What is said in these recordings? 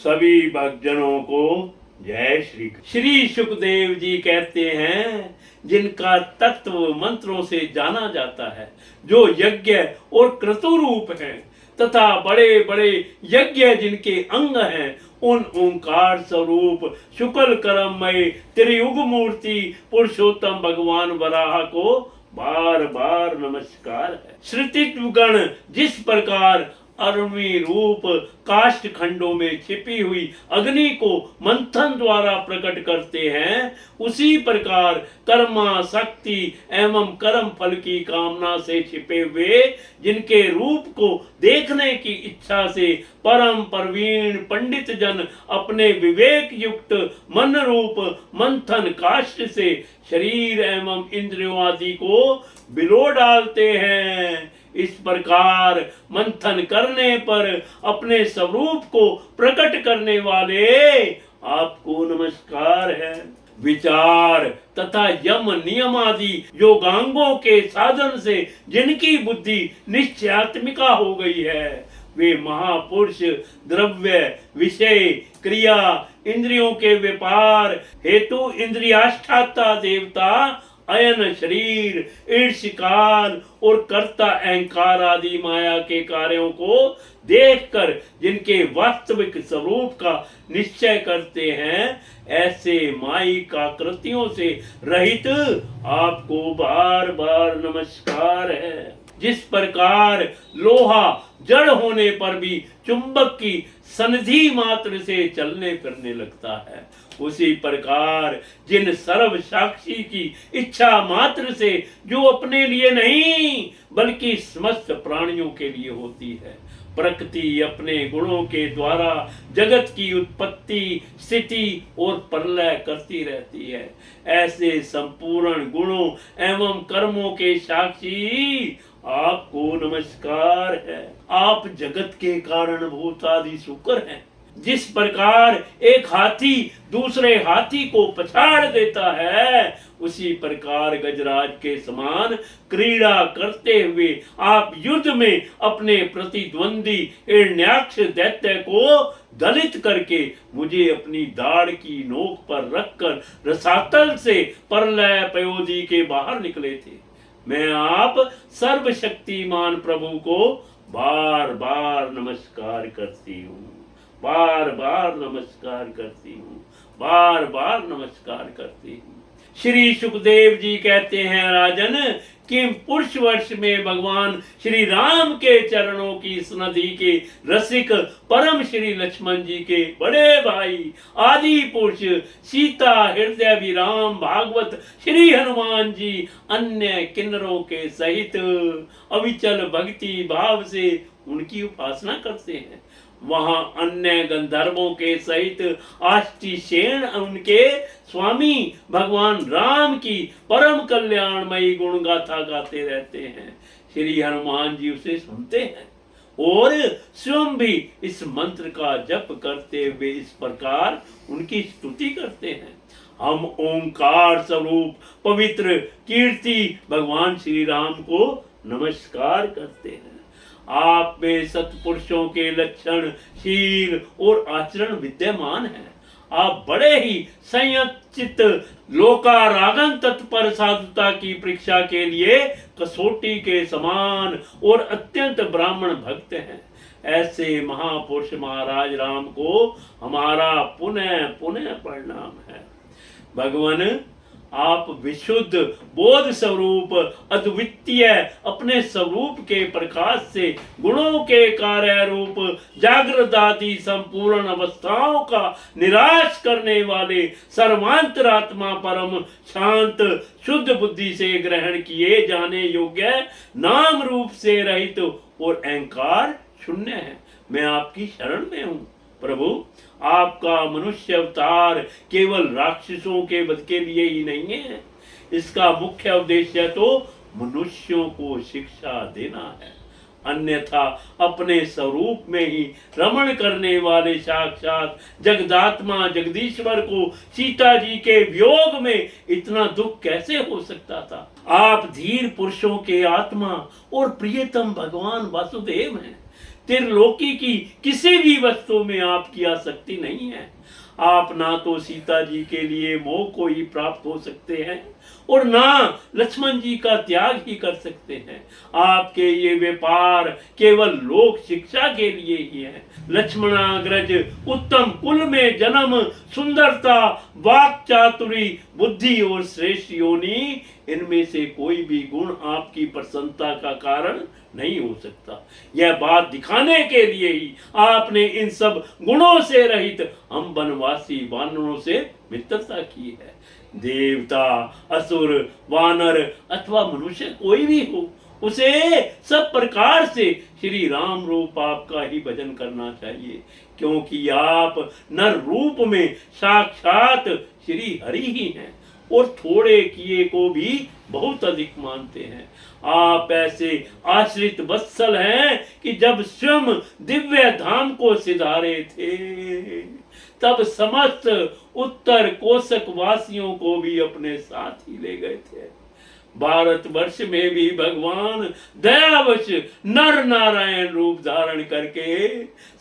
सभी भक्तजनों को जय श्री कृष्ण। श्री सुखदेव जी कहते हैं, जिनका तत्व मंत्रों से जाना जाता है, जो यज्ञ और क्रतुरूप हैं तथा बड़े बड़े यज्ञ जिनके अंग हैं, उन ओंकार स्वरूप शुक्ल कर्ममय त्रियुग मूर्ति पुरुषोत्तम भगवान वराह को बार बार नमस्कार है। श्रुतित्व गण जिस प्रकार अरुणी रूप काष्ठ खंडों में छिपी हुई अग्नि को मंथन द्वारा प्रकट करते हैं, उसी प्रकार कर्मा शक्ति एवं कर्म फल की कामना से छिपे हुए जिनके रूप को देखने की इच्छा से परम प्रवीण पंडित जन अपने विवेक युक्त मन रूप मंथन काष्ठ से शरीर एवं इंद्रियों आदि को बिलो डालते हैं। इस प्रकार मंथन करने पर अपने स्वरूप को प्रकट करने वाले आपको नमस्कार है। विचार तथा यम नियम आदि योगांगों के साधन से जिनकी बुद्धि निश्चयात्मिका हो गई है, वे महापुरुष द्रव्य विषय क्रिया इंद्रियों के व्यापार हेतु इंद्रियाष्टाता देवता अयन शरीर ईर्ष काल और कर्ता अहंकार आदि माया के कार्यों को देखकर जिनके वास्तविक स्वरूप का निश्चय करते हैं, ऐसे मायिका कृतियों से रहित आपको बार बार नमस्कार है। जिस प्रकार लोहा जड़ होने पर भी चुंबक की संधि मात्र से चलने फिरने लगता है, उसी प्रकार जिन सर्व साक्षी की इच्छा मात्र से जो अपने लिए नहीं बल्कि समस्त प्राणियों के लिए होती है, प्रकृति अपने गुणों के द्वारा जगत की उत्पत्ति स्थिति और प्रलय करती रहती है, ऐसे संपूर्ण गुणों एवं कर्मों के साक्षी आपको नमस्कार है। आप जगत के कारण भूतादि शुक्र हैं। जिस प्रकार एक हाथी दूसरे हाथी को पछाड़ देता है, उसी प्रकार गजराज के समान क्रीड़ा करते हुए आप युद्ध में अपने प्रतिद्वंदी हिरण्याक्ष दैत्य को दलित करके मुझे अपनी दाढ़ की नोक पर रखकर रसातल से प्रलय पयोधि के बाहर निकले थे। मैं आप सर्वशक्तिमान प्रभु को बार बार नमस्कार करती हूँ, बार बार नमस्कार करती हूँ, बार बार नमस्कार करती हूँ। श्री सुखदेव जी कहते हैं, राजन कि पुरुष वर्ष में भगवान श्री राम के चरणों की स्नधि के रसिक परम श्री लक्ष्मण जी के बड़े भाई आदि पुरुष सीता हृदय विराम भागवत श्री हनुमान जी अन्य किन्नरों के सहित अविचल भक्ति भाव से उनकी उपासना करते हैं। वहां अन्य गंधर्वों के सहित आष्टीसेन उनके स्वामी भगवान राम की परम कल्याणमयी गुण गाथा गाते रहते हैं। श्री हनुमान जी उसे सुनते हैं और स्वयं भी इस मंत्र का जप करते हुए इस प्रकार उनकी स्तुति करते हैं। हम ओंकार स्वरूप पवित्र कीर्ति भगवान श्री राम को नमस्कार करते हैं। आप में सत्पुरुषों के लक्षण शील और आचरण विद्यमान है। आप बड़े ही संयत लोकारागन तत्पर साधुता की परीक्षा के लिए कसौटी के समान और अत्यंत ब्राह्मण भक्त हैं। ऐसे महापुरुष महाराज राम को हमारा पुनः पुनः प्रणाम है। भगवान आप विशुद्ध बोध स्वरूप अद्वितीय अपने स्वरूप के प्रकाश से गुणों के कार्य रूप जागृत आदि संपूर्ण अवस्थाओं का निराश करने वाले सर्वांतरात्मा परम शांत शुद्ध बुद्धि से ग्रहण किए जाने योग्य नाम रूप से रहित और अहंकार शून्य है। मैं आपकी शरण में हूँ प्रभु। आपका मनुष्य अवतार केवल राक्षसों के वध के लिए ही नहीं है, इसका मुख्य उद्देश्य तो मनुष्यों को शिक्षा देना है। अन्यथा अपने स्वरूप में ही रमण करने वाले साक्षात जगदात्मा जगदीश्वर को सीता जी के वियोग में इतना दुख कैसे हो सकता था। आप धीर पुरुषों के आत्मा और प्रियतम भगवान वासुदेव हैं। त्रिलोकी की किसी भी वस्तु में आपकी आसक्ति नहीं है। आप ना तो सीता जी के लिए मोह को ही प्राप्त हो सकते हैं और ना लक्ष्मण जी का त्याग ही कर सकते हैं। आपके ये व्यापार केवल लोक शिक्षा के लिए ही है। लक्ष्मणाग्रज उत्तम कुल में जन्म, सुंदरता, वाक चातुरी, बुद्धि और श्रेष्ठ योनि, इनमें से कोई भी गुण आपकी प्रसन्नता का कारण नहीं हो सकता। यह बात दिखाने के लिए ही आपने इन सब गुणों से रहित हम वनवासी वानरों से मित्रता की है। देवता, असुर, वानर अथवा मनुष्य कोई भी हो, उसे सब प्रकार से श्री राम रूप आपका ही भजन करना चाहिए, क्योंकि आप नर रूप में साक्षात श्री हरि ही हैं और थोड़े किए को भी बहुत अधिक मानते हैं। आप ऐसे आश्रित वत्सल हैं कि जब स्वयं दिव्य धाम को सिधारे थे तब समस्त उत्तर कोशक वासियों को भी अपने साथ ही ले गए थे। भारतवर्ष में भी भगवान दयावश नर नारायण रूप धारण करके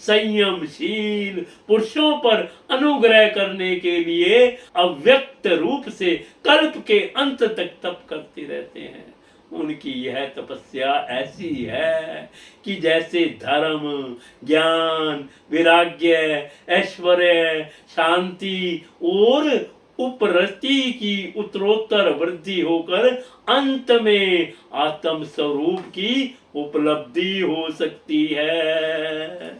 संयमशील पुरुषों पर अनुग्रह करने के लिए अव्यक्त रूप से कल्प के अंत तक तप करते रहते हैं। उनकी यह तपस्या ऐसी है कि जैसे धर्म, ज्ञान, वैराग्य, ऐश्वर्य, शांति और उपरति की उत्तरोत्तर वृद्धि होकर अंत में आत्म स्वरूप की उपलब्धि हो सकती है।